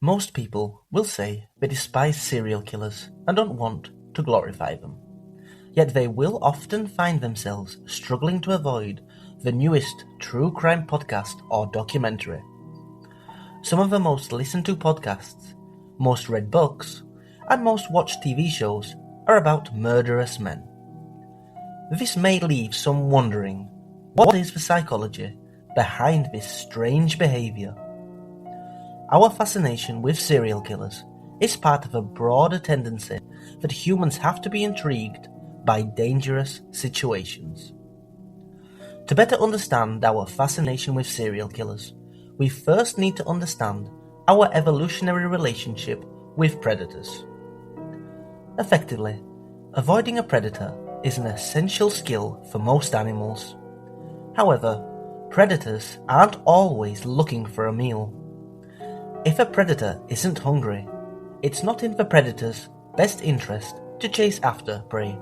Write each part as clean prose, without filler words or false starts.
Most people will say they despise serial killers and don't want to glorify them. Yet they will often find themselves struggling to avoid the newest true crime podcast or documentary. Some of the most listened to podcasts, most read books, and most watched TV shows are about murderous men. This may leave some wondering, what is the psychology behind this strange behaviour? Our fascination with serial killers is part of a broader tendency that humans have to be intrigued by dangerous situations. To better understand our fascination with serial killers, we first need to understand our evolutionary relationship with predators. Effectively, avoiding a predator is an essential skill for most animals. However, predators aren't always looking for a meal. If a predator isn't hungry, it's not in the predator's best interest to chase after prey.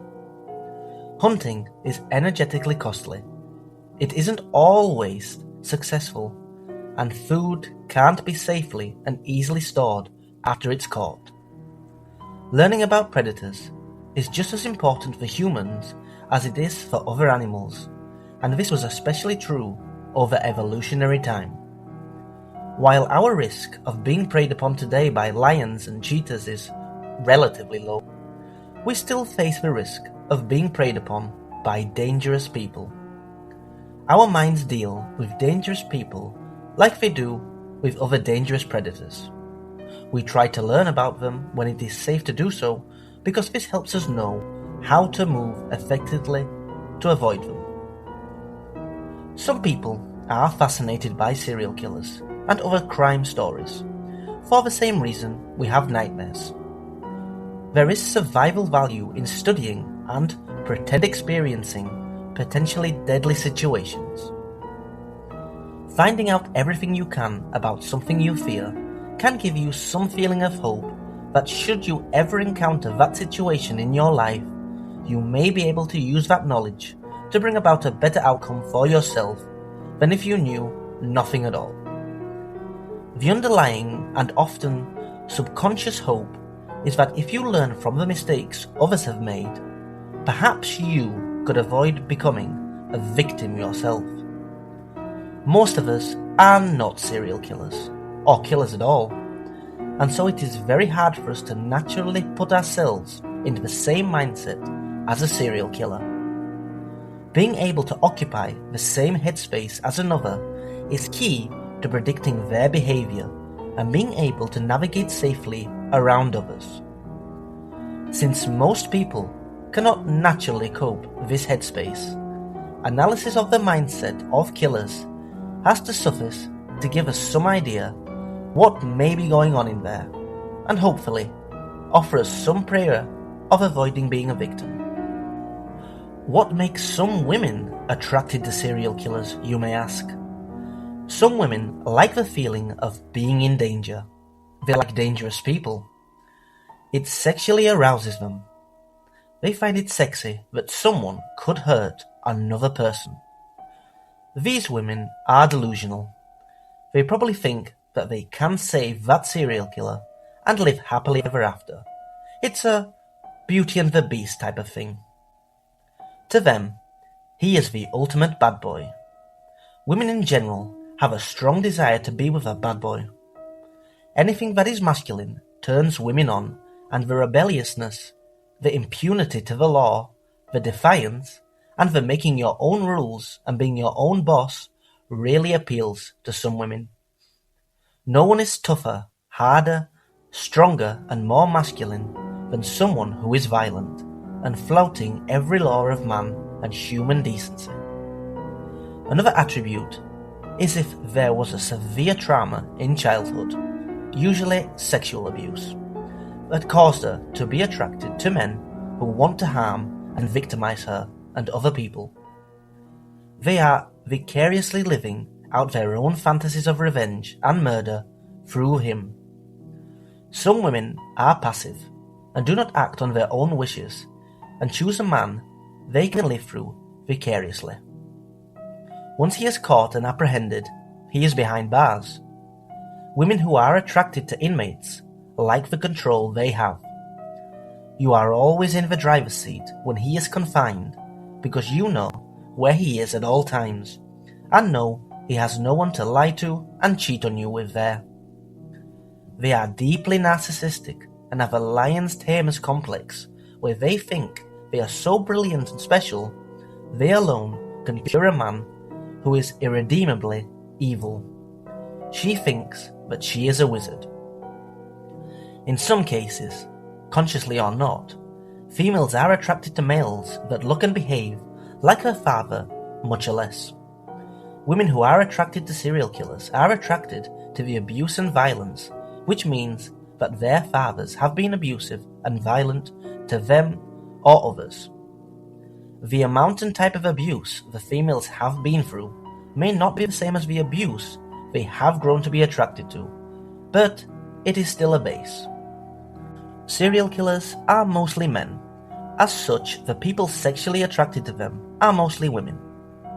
Hunting is energetically costly. It isn't always successful, and food can't be safely and easily stored after it's caught. Learning about predators is just as important for humans as it is for other animals, and this was especially true over evolutionary time. While our risk of being preyed upon today by lions and cheetahs is relatively low, we still face the risk of being preyed upon by dangerous people. Our minds deal with dangerous people like they do with other dangerous predators. We try to learn about them when it is safe to do so because this helps us know how to move effectively to avoid them. Some people are fascinated by serial killers and other crime stories, for the same reason we have nightmares. There is survival value in studying and pretend experiencing potentially deadly situations. Finding out everything you can about something you fear can give you some feeling of hope that should you ever encounter that situation in your life, you may be able to use that knowledge to bring about a better outcome for yourself than if you knew nothing at all. The underlying and often subconscious hope is that if you learn from the mistakes others have made, perhaps you could avoid becoming a victim yourself. Most of us are not serial killers, or killers at all, and so it is very hard for us to naturally put ourselves into the same mindset as a serial killer. Being able to occupy the same headspace as another is key to predicting their behavior and being able to navigate safely around others. Since most people cannot naturally cope with this headspace, analysis of the mindset of killers has to suffice to give us some idea what may be going on in there, and hopefully offer us some prayer of avoiding being a victim. What makes some women attracted to serial killers, you may ask? Some women like the feeling of being in danger. They like dangerous people. It sexually arouses them. They find it sexy that someone could hurt another person. These women are delusional. They probably think that they can save that serial killer and live happily ever after. It's a Beauty and the Beast type of thing. To them, he is the ultimate bad boy. Women in general have a strong desire to be with a bad boy. Anything that is masculine turns women on, and the rebelliousness, the impunity to the law, the defiance, and the making your own rules and being your own boss really appeals to some women. No one is tougher, harder, stronger, and more masculine than someone who is violent and flouting every law of man and human decency. Another attribute is if there was a severe trauma in childhood, usually sexual abuse, that caused her to be attracted to men who want to harm and victimize her and other people. They are vicariously living out their own fantasies of revenge and murder through him. Some women are passive and do not act on their own wishes and choose a man they can live through vicariously. Once he is caught and apprehended, he is behind bars. Women who are attracted to inmates like the control they have. You are always in the driver's seat when he is confined because you know where he is at all times and know he has no one to lie to and cheat on you with there. They are deeply narcissistic and have a lion's tamer's complex where they think they are so brilliant and special, they alone can cure a man who is irredeemably evil. She thinks that she is a wizard. In some cases, consciously or not, females are attracted to males that look and behave like her father, much or less. Women who are attracted to serial killers are attracted to the abuse and violence, which means that their fathers have been abusive and violent to them or others. The amount and type of abuse the females have been through may not be the same as the abuse they have grown to be attracted to, but it is still a base. Serial killers are mostly men. As such, the people sexually attracted to them are mostly women.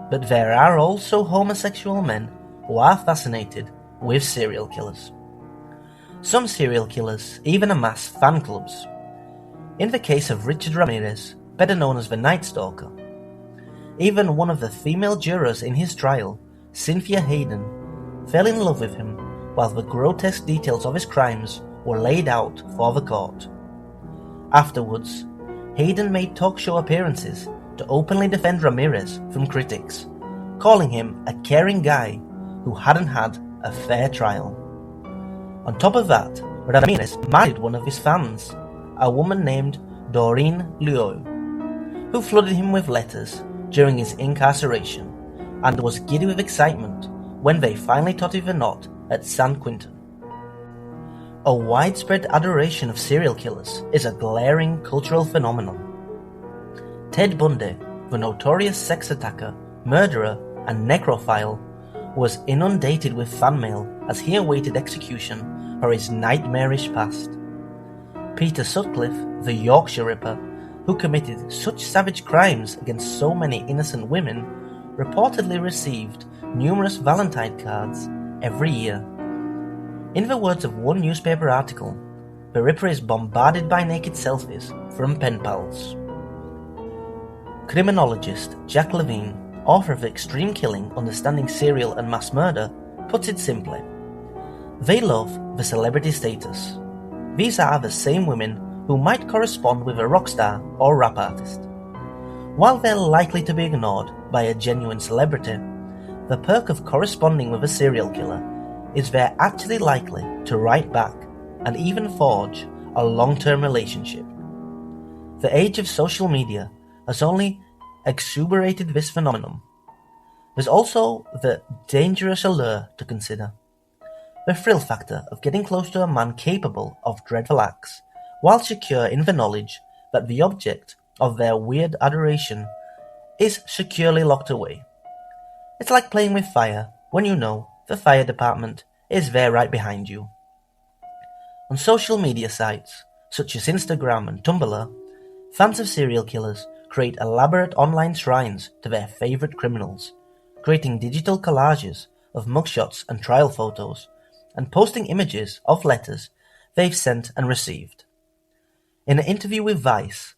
But there are also homosexual men who are fascinated with serial killers. Some serial killers even amass fan clubs. In the case of Richard Ramirez, better known as the Night Stalker, even one of the female jurors in his trial, Cynthia Hayden, fell in love with him while the grotesque details of his crimes were laid out for the court. Afterwards, Hayden made talk show appearances to openly defend Ramirez from critics, calling him a caring guy who hadn't had a fair trial. On top of that, Ramirez married one of his fans, a woman named Doreen Luo, who flooded him with letters during his incarceration and was giddy with excitement when they finally tied the knot at San Quentin. A widespread adoration of serial killers is a glaring cultural phenomenon. Ted Bundy, the notorious sex attacker, murderer, and necrophile, was inundated with fan mail as he awaited execution for his nightmarish past. Peter Sutcliffe, the Yorkshire Ripper, who committed such savage crimes against so many innocent women, reportedly received numerous Valentine cards every year. In the words of one newspaper article, the Ripper is bombarded by naked selfies from pen pals. Criminologist Jack Levine, author of Extreme Killing, Understanding Serial and Mass Murder, puts it simply. They love the celebrity status. These are the same women who might correspond with a rock star or rap artist. While they're likely to be ignored by a genuine celebrity, the perk of corresponding with a serial killer is they're actually likely to write back and even forge a long-term relationship. The age of social media has only exuberated this phenomenon. There's also the dangerous allure to consider. The thrill factor of getting close to a man capable of dreadful acts, while secure in the knowledge that the object of their weird adoration is securely locked away. It's like playing with fire when you know the fire department is there right behind you. On social media sites, such as Instagram and Tumblr, fans of serial killers create elaborate online shrines to their favorite criminals, creating digital collages of mugshots and trial photos, and posting images of letters they've sent and received. In an interview with Vice,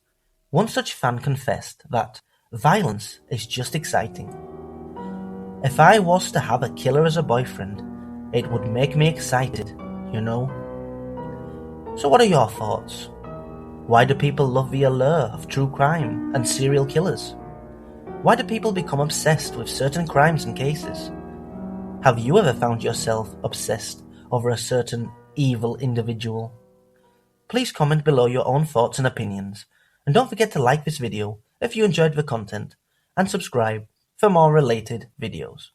one such fan confessed that violence is just exciting. If I was to have a killer as a boyfriend, it would make me excited, you know. So what are your thoughts? Why do people love the allure of true crime and serial killers? Why do people become obsessed with certain crimes and cases? Have you ever found yourself obsessed over a certain evil individual? Please comment below your own thoughts and opinions, and don't forget to like this video if you enjoyed the content, and subscribe for more related videos.